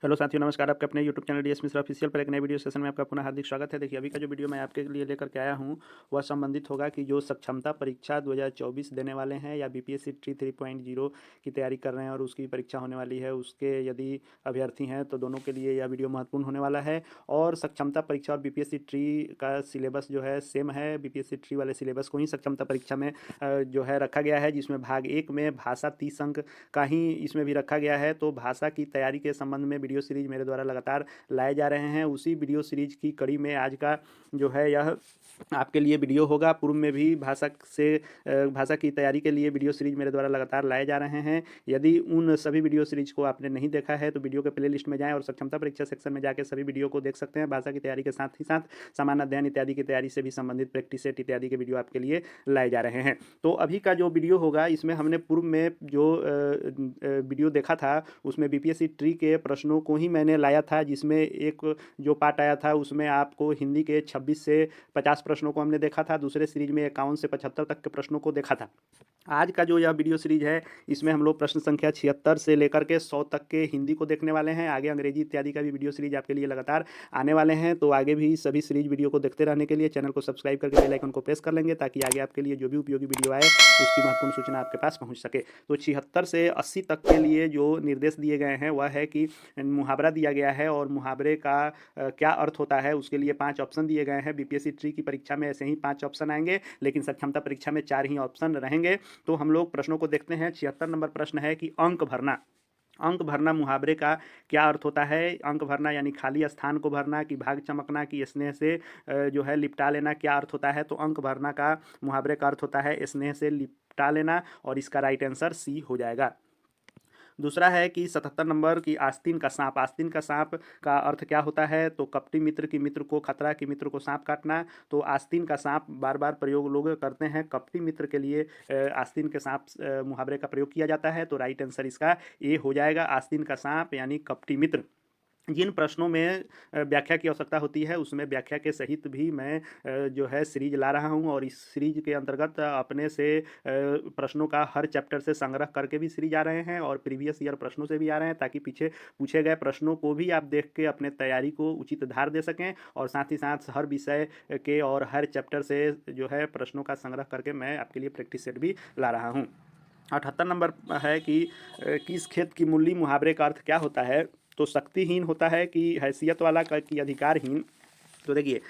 Hello साथियों, नमस्कार। आपके अपने YouTube channel DS Mishra official पर एक नए वीडियो सेशन में आपका पुनः हार्दिक स्वागत है। देखिए, अभी का जो वीडियो मैं आपके लिए लेकर के आया हूं वह संबंधित होगा कि जो सक्षमता परीक्षा 2024 देने वाले हैं या बीपीएससी ट्री 3.0 की तैयारी कर रहे हैं और उसकी परीक्षा होने वाली है, उसके यदि अभ्यर्थी हैं तो दोनों के लिए यह वीडियो महत्वपूर्ण होने वाला है। और सक्षमता परीक्षा और बीपीएससी ट्री का सिलेबस जो है सेम है। बीपीएससी ट्री वाले सिलेबस को ही सक्षमता परीक्षा में जो है रखा गया है, जिसमें भाग 1 में भाषा 30 अंक का ही इसमें भी रखा गया है। तो भाषा की तैयारी के संबंध में वीडियो सीरीज मेरे द्वारा लगातार लाए जा रहे हैं। उसी वीडियो सीरीज की कड़ी में आज का जो है यह आपके लिए वीडियो होगा। पूर्व में भी भाषा की तैयारी के लिए वीडियो सीरीज मेरे द्वारा लगातार लाए जा रहे हैं। यदि उन सभी वीडियो सीरीज को आपने नहीं देखा है तो वीडियो के प्लेलिस्ट में जाएं और सक्षमता परीक्षा सेक्शन में जाकर सभी वीडियो को देख सकते हैं। भाषा की तैयारी के साथ ही साथ सामान्य अध्ययन इत्यादि की तैयारी से भी संबंधित प्रैक्टिस सेट इत्यादि के वीडियो आपके लिए लाए जा रहे हैं। तो अभी का जो वीडियो होगा इसमें हमने पूर्व में जो वीडियो देखा था उसमें बीपीएससी ट्री के प्रश्नों को ही मैंने लाया था, जिसमें एक जो पार्ट आया था उसमें आपको हिंदी के 26 से 50 प्रश्नों को हमने देखा था। दूसरे सीरीज में 51 से 75 तक के प्रश्नों को देखा था। आज का जो यह वीडियो सीरीज है इसमें हम लोग प्रश्न संख्या 76 से लेकर के 100 तक के हिंदी को देखने वाले हैं। आगे अंग्रेजी इत्यादि का भी वीडियो सीरीज आपके लिए लगातार आने वाले हैं। तो आगे भी सभी सीरीज वीडियो को देखते रहने के लिए चैनल को सब्सक्राइब करके बेल आइकन को प्रेस कर लेंगे, ताकि आगे आपके लिए जो भी उपयोगी वीडियो आए उसकी महत्वपूर्ण सूचना आपके पास पहुंच सके। तो 76 से 80 तक के लिए जो निर्देश दिए गए हैं वह है कि मुहावरा दिया गया है और मुहावरे का क्या अर्थ होता है उसके लिए 5 ऑप्शन दिए गए हैं। बीपीएससी ट्री की परीक्षा में ऐसे ही 5 ऑप्शन आएंगे, लेकिन सक्षमता परीक्षा में 4 ही ऑप्शन रहेंगे। तो हम लोग प्रश्नों को देखते हैं। 76 नंबर प्रश्न है कि अंक भरना। अंक भरना मुहावरे का क्या अर्थ होता है? अंक भरना यानी खाली स्थान को भरना, कि भाग चमकना, कि स्नेह से जो है लिपटा लेना, क्या अर्थ होता है? तो अंक भरना का मुहावरे का अर्थ होता है स्नेह से लिपटा लेना, और इसका राइट आंसर सी हो जाएगा। दूसरा है कि 77 नंबर की आस्तीन का सांप। आस्तीन का सांप का अर्थ क्या होता है? तो कपटी मित्र की मित्र को खतरा, की मित्र को सांप काटना। तो आस्तीन का सांप बार बार प्रयोग लोग करते हैं। कपटी मित्र के लिए आस्तीन के सांप मुहावरे का प्रयोग किया जाता है। तो राइट आंसर इसका ए हो जाएगा, आस्तीन का सांप यानी कपटी मित्र। जिन प्रश्नों में व्याख्या की आवश्यकता होती है उसमें व्याख्या के सहित भी मैं जो है सीरीज ला रहा हूं, और इस सीरीज के अंतर्गत अपने से प्रश्नों का हर चैप्टर से संग्रह करके भी सीरीज आ रहे हैं और प्रीवियस ईयर प्रश्नों से भी आ रहे हैं, ताकि पीछे पूछे गए प्रश्नों को भी आप देख के अपने तैयारी को उचित धार दे सकें। और साथ ही साथ हर विषय के और हर चैप्टर से जो है प्रश्नों का संग्रह करके मैं आपके लिए प्रैक्टिस सेट भी ला रहा हूँ। 78 नंबर है कि किस खेत की मूली। मुहावरे का अर्थ क्या होता है? तो शक्तिहीन होता है, कि हैसियत वाला का, कि अधिकारहीन। तो देखिए,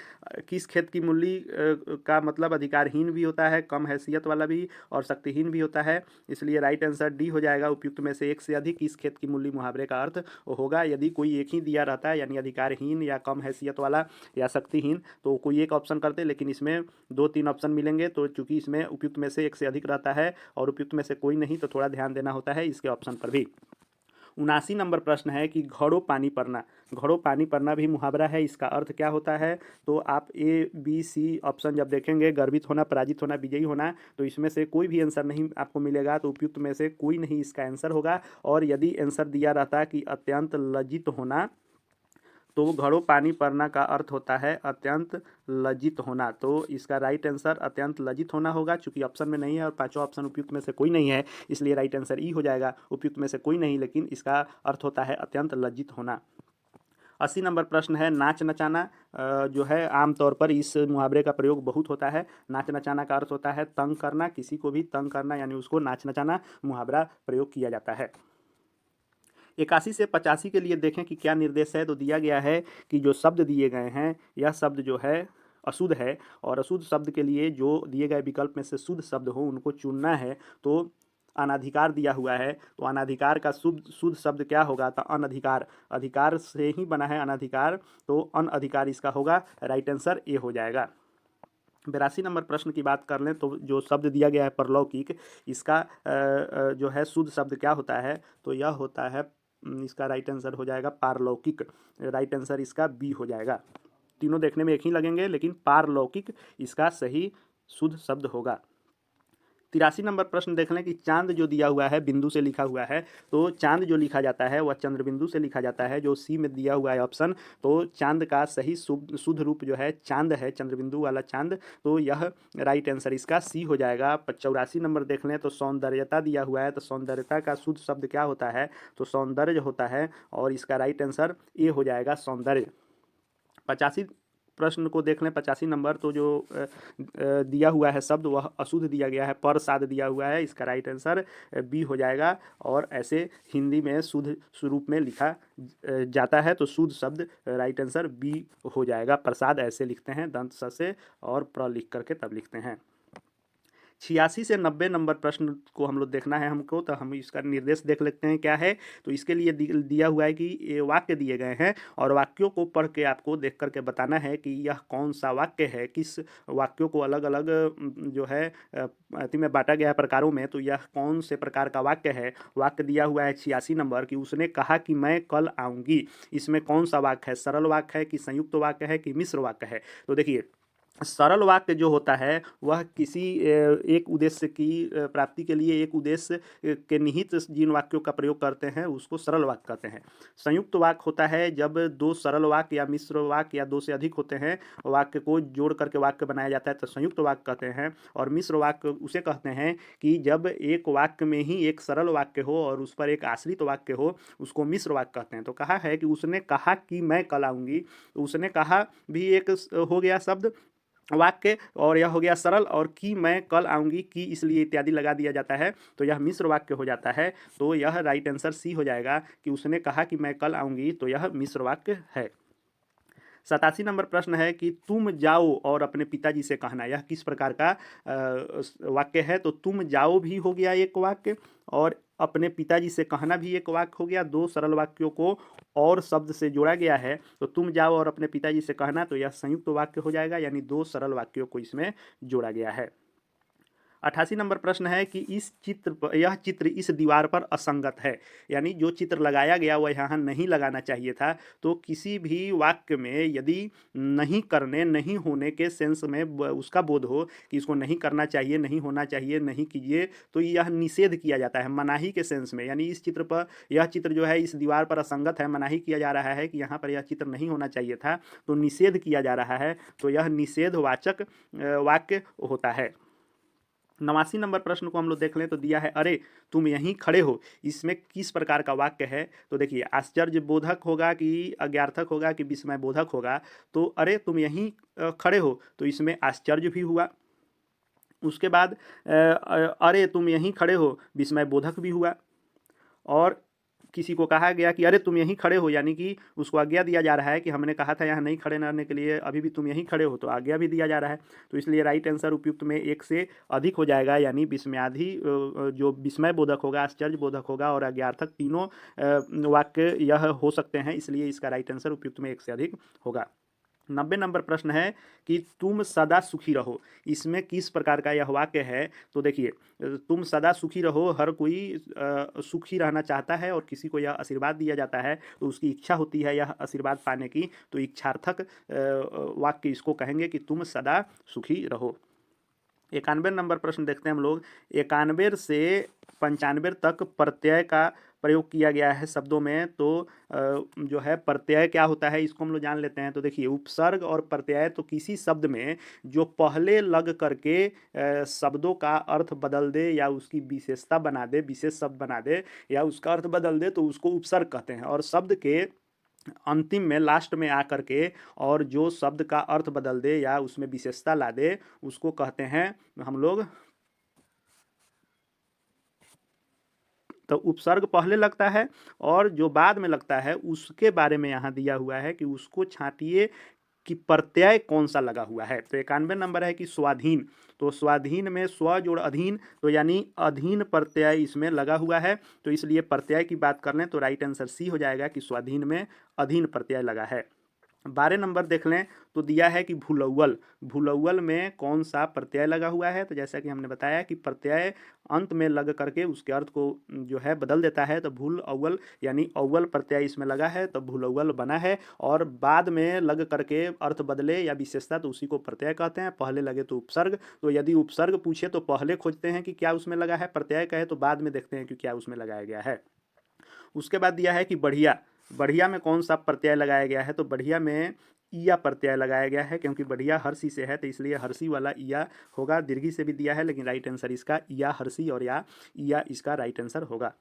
किस खेत की मूली का मतलब अधिकारहीन भी होता है, कम हैसियत वाला भी, और शक्तिहीन भी होता है। इसलिए राइट आंसर डी हो जाएगा। उपयुक्त में से एक से अधिक किस खेत की मूली मुहावरे का अर्थ होगा। यदि कोई एक ही दिया रहता है यानी अधिकारहीन या कम हैसियत वाला या शक्तिहीन, तो कोई एक ऑप्शन करते, लेकिन इसमें 2-3 ऑप्शन मिलेंगे। तो चूंकि इसमें उपयुक्त में से एक से अधिक रहता है और उपयुक्त में से कोई नहीं, तो थोड़ा ध्यान देना होता है इसके ऑप्शन पर भी। 79 नंबर प्रश्न है कि घड़ों पानी पड़ना। घड़ों पानी पड़ना भी मुहावरा है, इसका अर्थ क्या होता है? तो आप ए बी सी ऑप्शन जब देखेंगे, गर्वित होना, पराजित होना, विजयी होना, तो इसमें से कोई भी आंसर नहीं आपको मिलेगा। तो उपयुक्त में से कोई नहीं इसका आंसर होगा। और यदि आंसर दिया रहता कि अत्यंत लज्जित होना, तो घड़ों पानी पड़ना का अर्थ होता है अत्यंत लज्जित होना। तो इसका राइट आंसर अत्यंत लज्जित होना होगा। चूंकि ऑप्शन में नहीं है और पांचों ऑप्शन उपयुक्त में से कोई नहीं है, इसलिए राइट आंसर ई हो जाएगा। उपयुक्त में से कोई नहीं, लेकिन इसका अर्थ होता है अत्यंत लज्जित होना। 80 नंबर प्रश्न है नाच नचाना। जो है आमतौर पर इस मुहावरे का प्रयोग बहुत होता है। नाच नचाना का अर्थ होता है तंग करना, किसी को भी तंग करना, यानी उसको नाच नचाना मुहावरा प्रयोग किया जाता है। 81 से 85 के लिए देखें कि क्या निर्देश है। तो दिया गया है कि जो शब्द दिए गए हैं यह शब्द जो है अशुद्ध है, और अशुद्ध शब्द के लिए जो दिए गए विकल्प में से शुद्ध शब्द हो उनको चुनना है। तो अनाधिकार दिया हुआ है, तो अनाधिकार का शुद्ध शुद्ध शब्द क्या होगा? तो अनधिकार। अधिकार से ही बना है अनाधिकार, तो अनधिकार इसका होगा। राइट आंसर ए हो जाएगा। 82 नंबर प्रश्न की बात कर लें तो जो शब्द दिया गया है परलौकिक, इसका जो है शुद्ध शब्द क्या होता है? तो यह होता है इसका राइट आंसर हो जाएगा पारलौकिक। राइट आंसर इसका बी हो जाएगा। तीनों देखने में एक ही लगेंगे, लेकिन पारलौकिक इसका सही शुद्ध शब्द होगा। 83 नंबर प्रश्न देख लें कि चांद जो दिया हुआ है बिंदु से लिखा हुआ है, तो चांद जो लिखा जाता है वह चंद्र बिंदु से लिखा जाता है। जो सी में दिया हुआ है ऑप्शन, तो चांद का सही शुद्ध रूप जो है चांद है, चंद्र बिंदु वाला चांद, तो यह राइट आंसर इसका सी हो जाएगा। 84 नंबर देख लें तो सौंदर्यता दिया हुआ है, तो सौंदर्यता का शुद्ध शब्द क्या होता है, तो सौंदर्य होता है, और इसका राइट आंसर ए हो जाएगा, सौंदर्य। 85 प्रश्न को देख लें, 85 नंबर, तो जो दिया हुआ है शब्द वह अशुद्ध दिया गया है, प्रसाद दिया हुआ है, इसका राइट आंसर बी हो जाएगा। और ऐसे हिंदी में शुद्ध स्वरूप में लिखा जाता है, तो शुद्ध शब्द राइट आंसर बी हो जाएगा। प्रसाद ऐसे लिखते हैं, दंत स से और प्र लिख करके तब लिखते हैं। 86 से 90 नंबर प्रश्न को हम लोग देखना है हमको, तो हम इसका निर्देश देख लेते हैं क्या है। तो इसके लिए दिया हुआ है कि ये वाक्य दिए गए हैं और वाक्यों को पढ़ के आपको देख करके बताना है कि यह कौन सा वाक्य है, किस वाक्यों को अलग अलग जो है अति में बांटा गया है प्रकारों में, तो यह कौन से प्रकार का वाक्य है। वाक्य दिया हुआ है 86 नंबर कि उसने कहा कि मैं कल आऊँगी। इसमें कौन सा वाक्य है, सरल वाक्य है कि संयुक्त वाक्य है कि मिश्र वाक्य है। तो देखिए, सरल वाक्य जो होता है वह किसी एक उद्देश्य की प्राप्ति के लिए एक उद्देश्य के निहित जिन वाक्यों का प्रयोग करते हैं उसको सरल वाक्य कहते हैं। संयुक्त वाक्य होता है जब दो सरल वाक्य या मिश्र वाक्य या दो से अधिक होते हैं, वाक्य को जोड़ करके वाक्य बनाया जाता है, तो संयुक्त वाक्य कहते हैं। और मिश्र वाक्य उसे कहते हैं कि जब एक वाक्य में ही एक सरल वाक्य हो और उस पर एक आश्रित वाक्य हो, उसको मिश्र वाक्य कहते हैं। तो कहा है कि उसने कहा कि मैं कल आऊँगी, तो उसने कहा भी एक हो गया शब्द वाक्य, और यह हो गया सरल, और कि मैं कल आऊँगी, कि इसलिए इत्यादि लगा दिया जाता है, तो यह मिश्र वाक्य हो जाता है। तो यह राइट आंसर सी हो जाएगा कि उसने कहा कि मैं कल आऊँगी, तो यह मिश्र वाक्य है। 87 नंबर प्रश्न है कि तुम जाओ और अपने पिताजी से कहना, यह किस प्रकार का वाक्य है। तो तुम जाओ भी हो गया एक वाक्य, और अपने पिताजी से कहना भी एक वाक्य हो गया। दो सरल वाक्यों को और शब्द से जोड़ा गया है, तो तुम जाओ और अपने पिताजी से कहना, तो यह संयुक्त वाक्य हो जाएगा, यानी दो सरल वाक्यों को इसमें जोड़ा गया है। 88 नंबर प्रश्न है कि यह चित्र इस दीवार पर असंगत है, यानी जो चित्र लगाया गया वह यहाँ नहीं लगाना चाहिए था। तो किसी भी वाक्य में यदि नहीं करने, नहीं होने के सेंस में उसका बोध हो कि इसको नहीं करना चाहिए, नहीं होना चाहिए, नहीं कीजिए, तो यह निषेध किया जाता है मनाही के सेंस में। यानी इस चित्र पर, यह चित्र जो है इस दीवार पर असंगत है, मनाही किया जा रहा है कि यहाँ पर यह चित्र नहीं होना चाहिए था, तो निषेध किया जा रहा है, तो यह निषेधवाचक वाक्य होता है। 89 नंबर प्रश्न को हम लोग देख लें, तो दिया है अरे तुम यहीं खड़े हो, इसमें किस प्रकार का वाक्य है। तो देखिए, आश्चर्य बोधक होगा कि अज्ञार्थक होगा कि विस्मय बोधक होगा। तो अरे तुम यहीं खड़े हो, तो इसमें आश्चर्य भी हुआ। उसके बाद अरे तुम यहीं खड़े हो, विस्मय बोधक भी हुआ। और किसी को कहा गया कि अरे तुम यहीं खड़े हो, यानी कि उसको आज्ञा दिया जा रहा है कि हमने कहा था यहाँ नहीं खड़े रहने के लिए, अभी भी तुम यहीं खड़े हो, तो आज्ञा भी दिया जा रहा है। तो इसलिए राइट आंसर उपयुक्त में एक से अधिक हो जाएगा, यानी विस्मयाधि जो विस्मय बोधक होगा, आश्चर्य बोधक होगा और आज्ञार्थक, तीनों वाक्य यह हो सकते हैं, इसलिए इसका राइट आंसर उपयुक्त में एक से अधिक होगा। 90 नंबर प्रश्न है कि तुम सदा सुखी रहो, इसमें किस प्रकार का यह वाक्य है। तो देखिए, तुम सदा सुखी रहो, हर कोई सुखी रहना चाहता है और किसी को यह आशीर्वाद दिया जाता है, तो उसकी इच्छा होती है यह आशीर्वाद पाने की, तो इच्छार्थक वाक्य इसको कहेंगे कि तुम सदा सुखी रहो। 91 नंबर प्रश्न देखते हैं हम लोग। 91 से 95 तक प्रत्यय का प्रयोग किया गया है शब्दों में, तो जो है प्रत्यय क्या होता है इसको हम लोग जान लेते हैं। तो देखिए, उपसर्ग और प्रत्यय, तो किसी शब्द में जो पहले लग करके शब्दों का अर्थ बदल दे या उसकी विशेषता बना दे, विशेष शब्द बना दे या उसका अर्थ बदल दे, तो उसको उपसर्ग कहते हैं। और शब्द के अंतिम में, लास्ट में आकर के और जो शब्द का अर्थ बदल दे या उसमें विशेषता ला दे, उसको कहते हैं हम लोग, तो उपसर्ग पहले लगता है और जो बाद में लगता है उसके बारे में यहाँ दिया हुआ है कि उसको छांटिए कि प्रत्यय कौन सा लगा हुआ है। तो 91 नंबर है कि स्वाधीन, तो स्वाधीन में स्व जोड़ अधीन, तो यानी अधीन प्रत्यय इसमें लगा हुआ है, तो इसलिए प्रत्यय की बात कर लें तो राइट आंसर सी हो जाएगा कि स्वाधीन में अधीन प्रत्यय लगा है। 12 नंबर देख लें तो दिया है कि भूलौवल। भूलौवल में कौन सा प्रत्यय लगा हुआ है? तो जैसा कि हमने बताया कि प्रत्यय अंत में लग करके उसके अर्थ को जो है बदल देता है, तो भूल अव्वल यानी अव्वल प्रत्यय इसमें लगा है तो भूलौवल बना है। और बाद में लग करके अर्थ बदले या विशेषता तो उसी को प्रत्यय कहते हैं। पहले लगे तो उपसर्ग, तो यदि उपसर्ग पूछे तो पहले खोजते हैं कि क्या उसमें लगा है, प्रत्यय कहे तो बाद में देखते हैं कि क्या उसमें लगाया गया है। उसके बाद दिया है कि बढ़िया। बढ़िया में कौन सा प्रत्यय लगाया गया है? तो बढ़िया में ईया प्रत्यय लगाया गया है, क्योंकि बढ़िया हर्षी से है तो इसलिए हर्षी वाला ईया होगा। दीर्घी से भी दिया है लेकिन राइट आंसर इसका ईया हर्षी और या ईया इसका राइट आंसर होगा।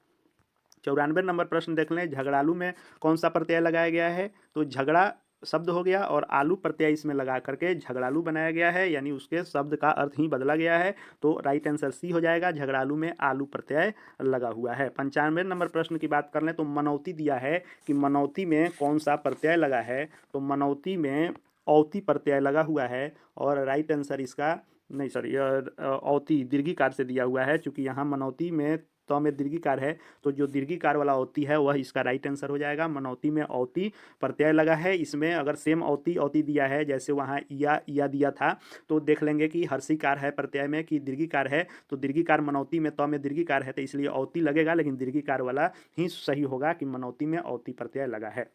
94 नंबर प्रश्न देख लें, झगड़ालू में कौन सा प्रत्यय लगाया गया है? तो झगड़ा शब्द हो गया और आलू प्रत्यय इसमें लगा करके झगड़ालू बनाया गया है, यानी उसके शब्द का अर्थ ही बदला गया है। तो राइट आंसर सी हो जाएगा, झगड़ालू में आलू प्रत्यय लगा हुआ है। 95 नंबर प्रश्न की बात कर लें तो मनौती दिया है कि मनौती में कौन सा प्रत्यय लगा है? तो मनौती में औती प्रत्यय लगा हुआ है और राइट आंसर इसका नहीं, सॉरी, औती दीर्घिकार से दिया हुआ है। चूंकि यहाँ मनौती में तो में दीर्घिकार है, तो जो दीर्घिकार वाला औती है वह इसका राइट आंसर हो जाएगा। मनौती में औती प्रत्यय लगा है। इसमें अगर सेम औती औती दिया है जैसे वहाँ या दिया था, तो देख लेंगे कि हर्षिकार है प्रत्यय में कि दीर्घिकार है। तो दीर्घिकार मनौती में में दीर्घिकार है तो इसलिए औती लगेगा, लेकिन दीर्घिकार वाला ही सही होगा कि मनौती में औती प्रत्यय लगा है।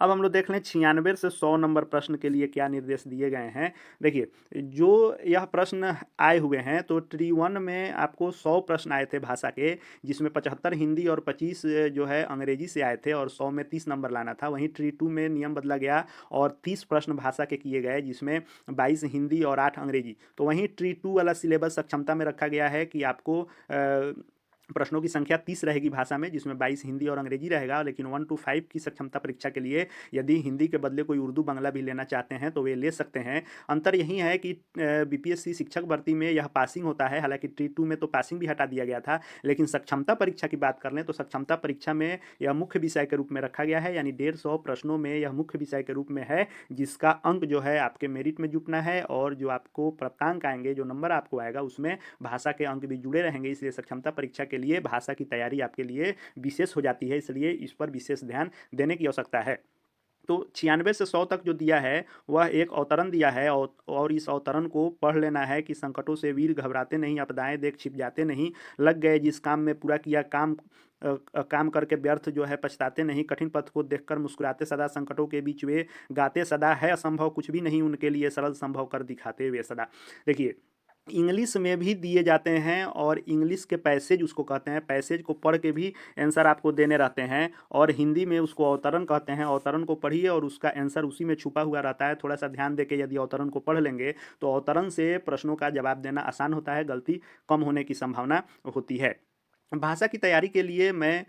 अब हम लोग देख लें 96 से 100 नंबर प्रश्न के लिए क्या निर्देश दिए गए हैं। देखिए, जो यह प्रश्न आए हुए हैं तो ट्री 1 में आपको 100 प्रश्न आए थे भाषा के, जिसमें 75 हिंदी और 25 जो है अंग्रेजी से आए थे और 100 में 30 नंबर लाना था। वहीं ट्री 2 में नियम बदला गया और 30 प्रश्न भाषा के किए गए, जिसमें 22 हिंदी और 8 अंग्रेजी। तो वहीं ट्री 2 वाला सिलेबस सक्षमता में रखा गया है कि आपको प्रश्नों की संख्या 30 रहेगी भाषा में, जिसमें 22 हिंदी और अंग्रेजी रहेगा। लेकिन 1 to 5 की सक्षमता परीक्षा के लिए यदि हिंदी के बदले कोई उर्दू बांग्ला भी लेना चाहते हैं तो वे ले सकते हैं। अंतर यही है कि बीपीएससी शिक्षक भर्ती में यह पासिंग होता है, हालांकि ट्री 2 में तो पासिंग भी हटा दिया गया था। लेकिन सक्षमता परीक्षा की बात कर लें तो सक्षमता परीक्षा में यह मुख्य विषय के रूप में रखा गया है, यानी 150 प्रश्नों में यह मुख्य विषय के रूप में है, जिसका अंक जो है आपके मेरिट में जुटना है और जो आपको प्राप्तांक आएंगे, जो नंबर आपको आएगा, उसमें भाषा के अंक भी जुड़े रहेंगे। इसलिए सक्षमता परीक्षा के लिए भाषा की तैयारी आपके लिए विशेष हो जाती है, इसलिए इस पर विशेष ध्यान देने की आवश्यकता है। तो 96 से 100 तक जो दिया है वह एक अवतरण दिया है और इस अवतरण को पढ़ लेना है कि संकटों से वीर घबराते नहीं, आपदाएं देख छिप जाते नहीं, लग गए जिस काम में पूरा किया काम काम करके व्यर्थ जो है पछताते नहीं, कठिन पथ को देखकर मुस्कुराते सदा, संकटों के बीच वे गाते सदा, है असंभव कुछ भी नहीं उनके लिए, सरल संभव कर दिखाते वे सदा। देखिए, इंग्लिश में भी दिए जाते हैं और इंग्लिश के पैसेज उसको कहते हैं, पैसेज को पढ़ के भी आंसर आपको देने रहते हैं। और हिंदी में उसको अवतरण कहते हैं, अवतरण को पढ़िए और उसका आंसर उसी में छुपा हुआ रहता है। थोड़ा सा ध्यान देके यदि अवतरण को पढ़ लेंगे तो अवतरण से प्रश्नों का जवाब देना आसान होता है, गलती कम होने की संभावना होती है। भाषा की तैयारी के लिए मैं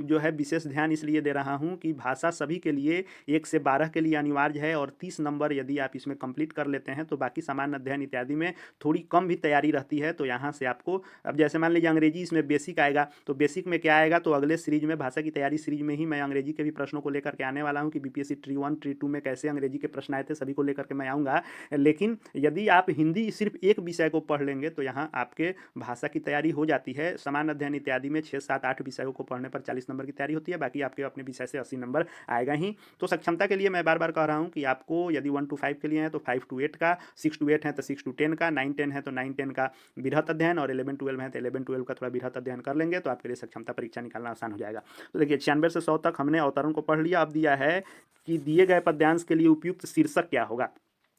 जो है विशेष ध्यान इसलिए दे रहा हूँ कि भाषा सभी के लिए 1 से 12 के लिए अनिवार्य है और 30 नंबर यदि आप इसमें कंप्लीट कर लेते हैं तो बाकी सामान्य अध्ययन इत्यादि में थोड़ी कम भी तैयारी रहती है। तो यहाँ से आपको, अब जैसे मान लीजिए अंग्रेजी इसमें बेसिक आएगा, तो बेसिक में क्या आएगा, तो अगले सीरीज में भाषा की तैयारी सीरीज में ही मैं अंग्रेजी के भी प्रश्नों को लेकर के आने वाला हूँ कि बीपीएससी ट्री 1 ट्री 2 में कैसे अंग्रेजी के प्रश्न आए थे, सभी को लेकर के मैं आऊँगा। लेकिन यदि आप हिंदी सिर्फ एक विषय को पढ़ लेंगे तो यहाँ आपके भाषा की तैयारी हो जाती है। सामान्य अध्ययन इत्यादि में 6, 7, 8 विषयों को पढ़ने पर 40 नंबर की तैयारी होती है, बाकी आपके अपने विषय से 80 नंबर आएगा ही। तो सक्षमता के लिए मैं बार बार कह रहा हूँ कि आपको यदि 1 to 5 के लिए है तो 5 to 8 का, 6 to 8 है तो 6 to 10 का, 9, 10 है तो 9, 10 का बृहत अध्ययन और 11, 12 है तो 11, 12 का थोड़ा बृहत अध्ययन कर लेंगे तो आपके लिए सक्षमता परीक्षा निकालना आसान हो जाएगा। तो देखिए, 96 से 100 तक हमने अवतरण को पढ़ लिया। अब दिया है कि दिए गए पद्यांश के लिए उपयुक्त शीर्षक क्या होगा।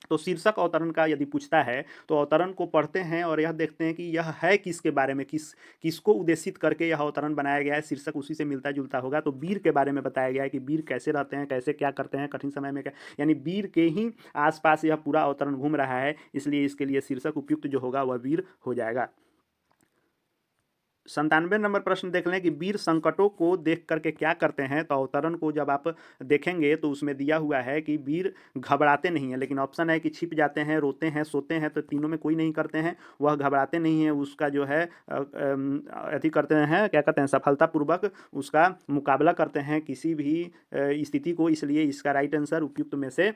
तो शीर्षक अवतरण का यदि पूछता है तो अवतरण को पढ़ते हैं और यह देखते हैं कि यह है किसके बारे में, किसको उद्देशित करके यह अवतरण बनाया गया है। शीर्षक उसी से मिलता जुलता होगा। तो वीर के बारे में बताया गया है कि वीर कैसे रहते हैं, कैसे क्या करते हैं कठिन समय में, क्या, यानी वीर के ही आसपास यह पूरा अवतरण घूम रहा है, इसलिए इसके लिए शीर्षक उपयुक्त जो होगा वह वीर हो जाएगा। 97 नंबर प्रश्न देख लें कि वीर संकटों को देख करके क्या करते हैं। तो अवतरण को जब आप देखेंगे तो उसमें दिया हुआ है कि वीर घबराते नहीं हैं, लेकिन ऑप्शन है कि छिप जाते हैं, रोते हैं, सोते हैं, तो तीनों में कोई नहीं करते हैं। वह घबराते नहीं हैं, उसका जो है अति करते हैं, क्या करते हैं, सफलतापूर्वक उसका मुकाबला करते हैं किसी भी स्थिति को, इसलिए इसका राइट आंसर उपयुक्त में से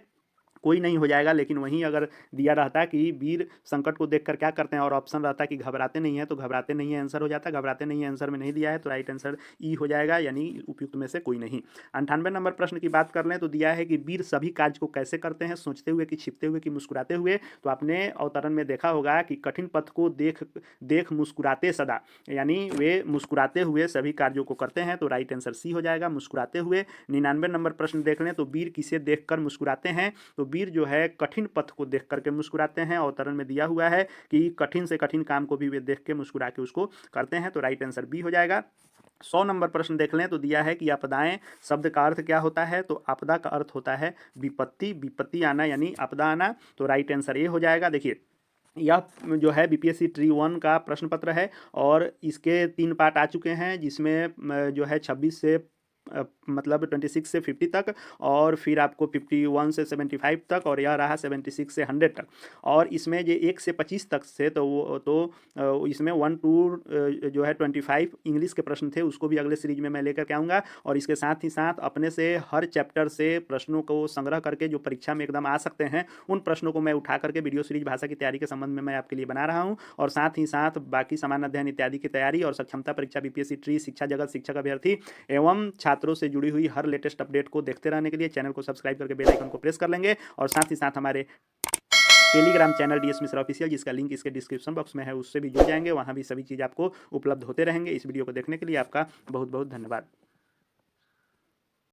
कोई नहीं हो जाएगा। लेकिन वहीं अगर दिया रहता कि वीर संकट को देखकर क्या करते हैं और ऑप्शन रहता कि घबराते नहीं है, तो घबराते नहीं है आंसर हो जाता। घबराते नहीं है आंसर में नहीं दिया है, तो राइट आंसर ई हो जाएगा, यानी उपयुक्त में से कोई नहीं। 98 नंबर प्रश्न की बात कर लें तो दिया है कि वीर सभी कार्य को कैसे करते हैं, सोचते हुए कि छिपते हुए कि मुस्कुराते हुए। तो आपने अवतरण में देखा होगा कि कठिन पथ को देख देख मुस्कुराते सदा, यानी वे मुस्कुराते हुए सभी कार्यों को करते हैं, तो राइट आंसर सी हो जाएगा, मुस्कुराते हुए। 99 नंबर प्रश्न देख लें तो वीर किसे देखकर मुस्कुराते हैं, तो वीर जो है कठिन पथ को देख करके मुस्कुराते हैं। अवतरण में दिया हुआ है कि कठिन से कठिन काम को भी वे देख के मुस्कुरा के उसको करते हैं, तो राइट आंसर बी हो जाएगा। 100 नंबर प्रश्न देख लें तो दिया है कि आपदाएं शब्द का अर्थ क्या होता है, तो आपदा का अर्थ होता है विपत्ति, विपत्ति आना यानी आपदा आना, तो राइट आंसर ए हो जाएगा। देखिए यह जो है बीपीएससी ट्री 1 का प्रश्न पत्र है और इसके 3 पार्ट आ चुके हैं, जिसमें जो है 26 से मतलब 26 से 50 तक, और फिर आपको 51 से 75 तक, और यह रहा 76 से 100 तक। और इसमें जो 1 से 25 तक से तो इसमें 1 to जो है 25 इंग्लिश के प्रश्न थे, उसको भी अगले सीरीज में मैं लेकर के आऊँगा। और इसके साथ ही साथ अपने से हर चैप्टर से प्रश्नों को संग्रह करके जो परीक्षा में एकदम आ सकते हैं, उन प्रश्नों को मैं उठा करके वीडियो सीरीज भाषा की तैयारी के संबंध में मैं आपके लिए बना रहा हूँ। और साथ ही साथ बाकी सामान्य अध्ययन इत्यादि की तैयारी और सक्षमता परीक्षा, बीपीएससी ट्री, शिक्षा जगत, शिक्षक अभ्यर्थी एवं छात्रों से जुड़ी हुई हर लेटेस्ट अपडेट को देखते रहने के लिए चैनल को सब्सक्राइब करके बेल आइकन को प्रेस कर लेंगे। और साथ ही साथ हमारे Telegram channel DS Mishra official, जिसका लिंक इसके डिस्क्रिप्शन बॉक्स में है, उससे भी जुड़ जाएंगे। वहाँ भी सभी चीज़ आपको उपलब्ध होते रहेंगे। इस वीडियो को देखने के लिए आपका बहुत बहुत धन्यवाद।